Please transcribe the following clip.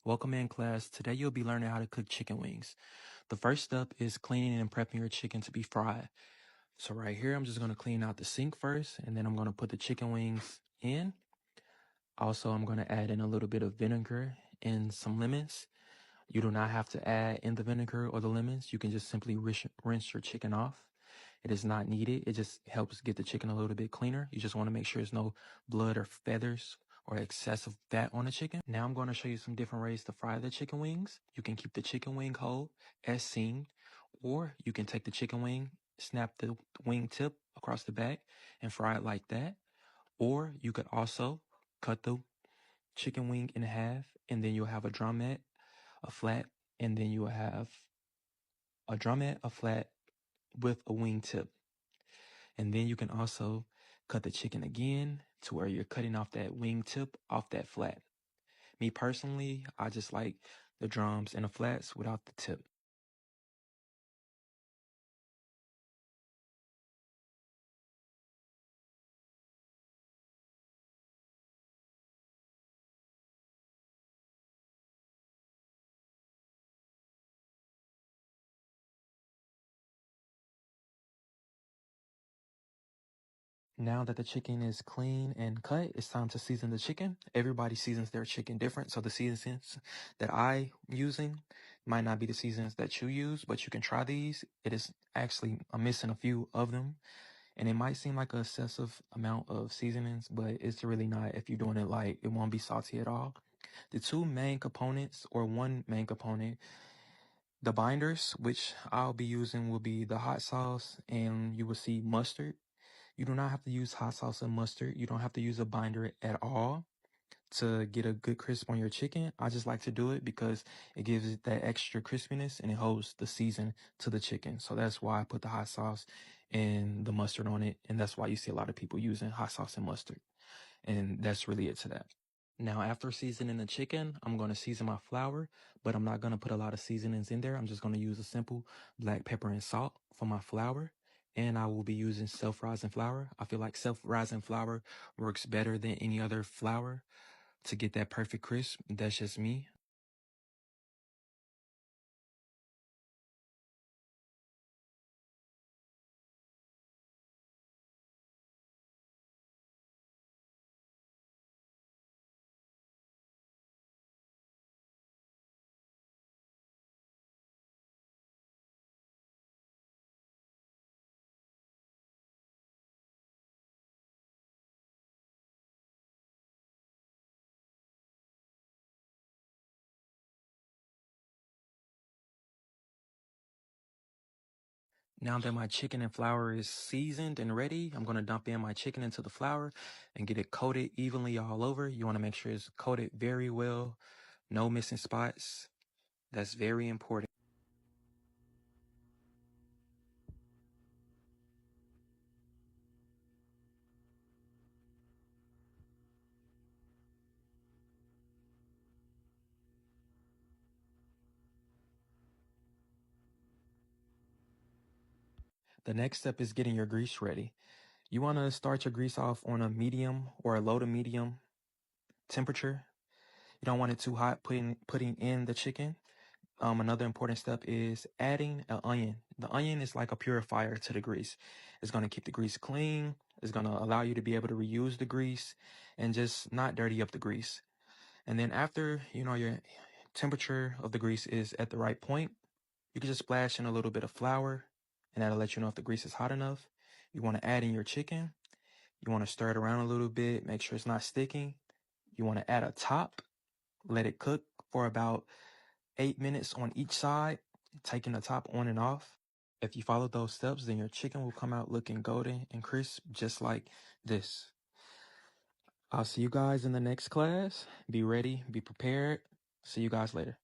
Welcome in, class. Today you'll be learning how to cook chicken wings. The first step is cleaning and prepping your chicken to be fried. So right here, I'm just going to clean out the sink first, and then I'm going to put the chicken wings in. Also, I'm going to add in a little bit of vinegar and some lemons. You do not have to add in the vinegar or the lemons. You can just simply rinse your chicken off. It is not needed. It just helps get the chicken a little bit cleaner. You just want to make sure there's no blood or feathers or excessive fat on the chicken. Now I'm going to show you some different ways to fry the chicken wings. You can keep the chicken wing whole as seen, or you can take the chicken wing, snap the wing tip across the back and fry it like that. Or you could also cut the chicken wing in half, and then you'll have a drumette, a flat, and then you will have a drumette, a flat with a wing tip. And then you can also cut the chicken again to where you're cutting off that wing tip off that flat. Me personally, I just like the drums and the flats without the tip. Now that the chicken is clean and cut, it's time to season the chicken. Everybody seasons their chicken different, so the seasons that I'm using might not be the seasons that you use, but you can try these. It is actually, I'm missing a few of them, and it might seem like an excessive amount of seasonings, but it's really not. If you're doing it light, it won't be salty at all. The two main components, or one main component, the binders, which I'll be using, will be the hot sauce, and you will see mustard. You do not have to use hot sauce and mustard. You don't have to use a binder at all to get a good crisp on your chicken. I just like to do it because it gives it that extra crispiness and it holds the season to the chicken. So that's why I put the hot sauce and the mustard on it. And that's why you see a lot of people using hot sauce and mustard. And that's really it to that. Now, after seasoning the chicken, I'm going to season my flour, but I'm not going to put a lot of seasonings in there. I'm just going to use a simple black pepper and salt for my flour. And I will be using self-rising flour. I feel like self-rising flour works better than any other flour to get that perfect crisp. That's just me. Now that my chicken and flour is seasoned and ready, I'm going to dump in my chicken into the flour and get it coated evenly all over. You want to make sure it's coated very well, no missing spots. That's very important. The next step is getting your grease ready. You want to start your grease off on a medium or a low to medium temperature. You don't want it too hot putting in the chicken. Another important step is adding an onion. The onion is like a purifier to the grease. It's going to keep the grease clean. It's going to allow you to be able to reuse the grease and just not dirty up the grease. And then after, your temperature of the grease is at the right point, you can just splash in a little bit of flour, and that'll let you know if the grease is hot enough. You want to add in your chicken. You want to stir it around a little bit, make sure it's not sticking. You want to add a top, let it cook for about 8 minutes on each side, taking the top on and off. If you follow those steps, then your chicken will come out looking golden and crisp, just like this. I'll see you guys in the next class. Be ready, be prepared. See you guys later.